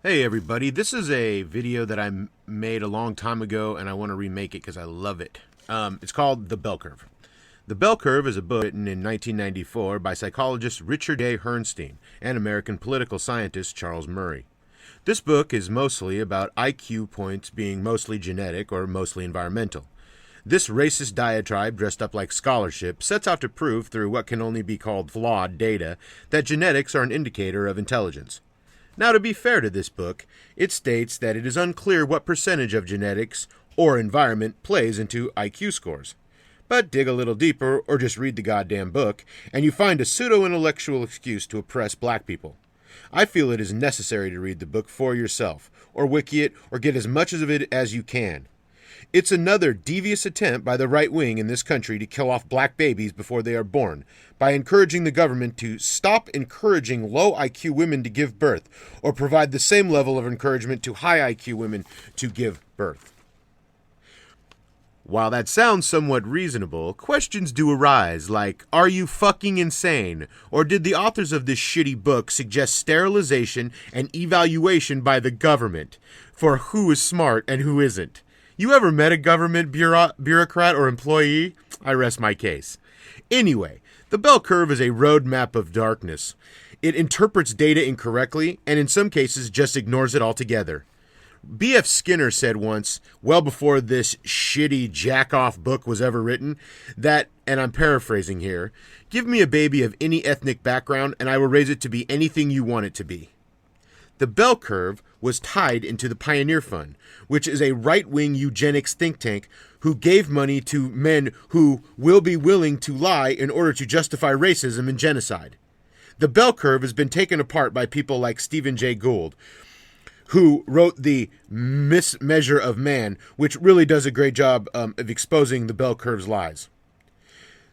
Hey everybody, this is a video that I made a long time ago and I want to remake it because I love it. It's called The Bell Curve. The Bell Curve is a book written in 1994 by psychologist Richard A. Herrnstein and American political scientist Charles Murray. This book is mostly about IQ points being mostly genetic or mostly environmental. This racist diatribe, dressed up like scholarship, sets out to prove through what can only be called flawed data that genetics are an indicator of intelligence. Now, to be fair to this book, it states that it is unclear what percentage of genetics or environment plays into IQ scores. But dig a little deeper, or just read the goddamn book, and you find a pseudo-intellectual excuse to oppress black people. I feel it is necessary to read the book for yourself, or wiki it, or get as much of it as you can. It's another devious attempt by the right wing in this country to kill off black babies before they are born, by encouraging the government to stop encouraging low IQ women to give birth, or provide the same level of encouragement to high IQ women to give birth. While that sounds somewhat reasonable, questions do arise like, are you fucking insane? Or did the authors of this shitty book suggest sterilization and evaluation by the government for who is smart and who isn't? You ever met a government bureaucrat or employee? I rest my case. Anyway, the bell curve is a roadmap of darkness. It interprets data incorrectly, and in some cases just ignores it altogether. B.F. Skinner said once, well before this shitty jack-off book was ever written, that, and I'm paraphrasing here, give me a baby of any ethnic background and I will raise it to be anything you want it to be. The bell curve was tied into the Pioneer Fund, which is a right-wing eugenics think tank who gave money to men who will be willing to lie in order to justify racism and genocide. The bell curve has been taken apart by people like Stephen Jay Gould, who wrote The Mismeasure of Man, which really does a great job of exposing the bell curve's lies.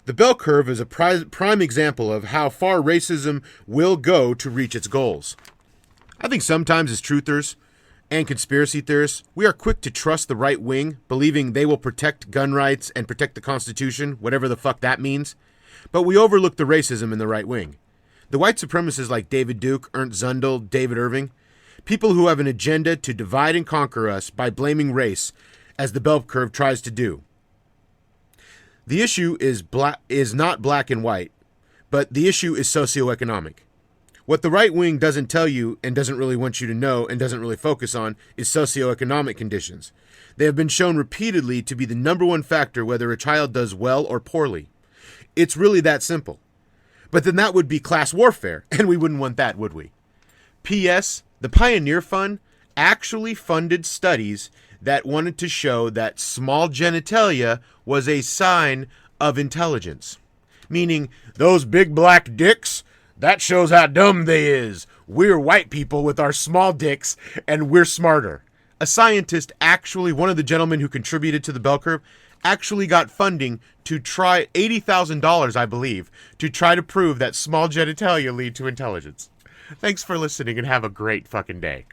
The bell curve is a prime example of how far racism will go to reach its goals. I think sometimes as truthers and conspiracy theorists, we are quick to trust the right wing, believing they will protect gun rights and protect the Constitution, whatever the fuck that means. But we overlook the racism in the right wing. The white supremacists like David Duke, Ernst Zundel, David Irving, people who have an agenda to divide and conquer us by blaming race, as the bell curve tries to do. The issue is not black and white, but the issue is socioeconomic. What the right wing doesn't tell you and doesn't really want you to know and doesn't really focus on is socioeconomic conditions. They have been shown repeatedly to be the number one factor whether a child does well or poorly. It's really that simple. But then that would be class warfare, and we wouldn't want that, would we? P.S. The Pioneer Fund actually funded studies that wanted to show that small genitalia was a sign of intelligence. Meaning, those big black dicks, that shows how dumb they is. We're white people with our small dicks, and we're smarter. A scientist actually, one of the gentlemen who contributed to the bell curve, actually got funding to try $80,000, I believe, to try to prove that small genitalia lead to intelligence. Thanks for listening and have a great fucking day.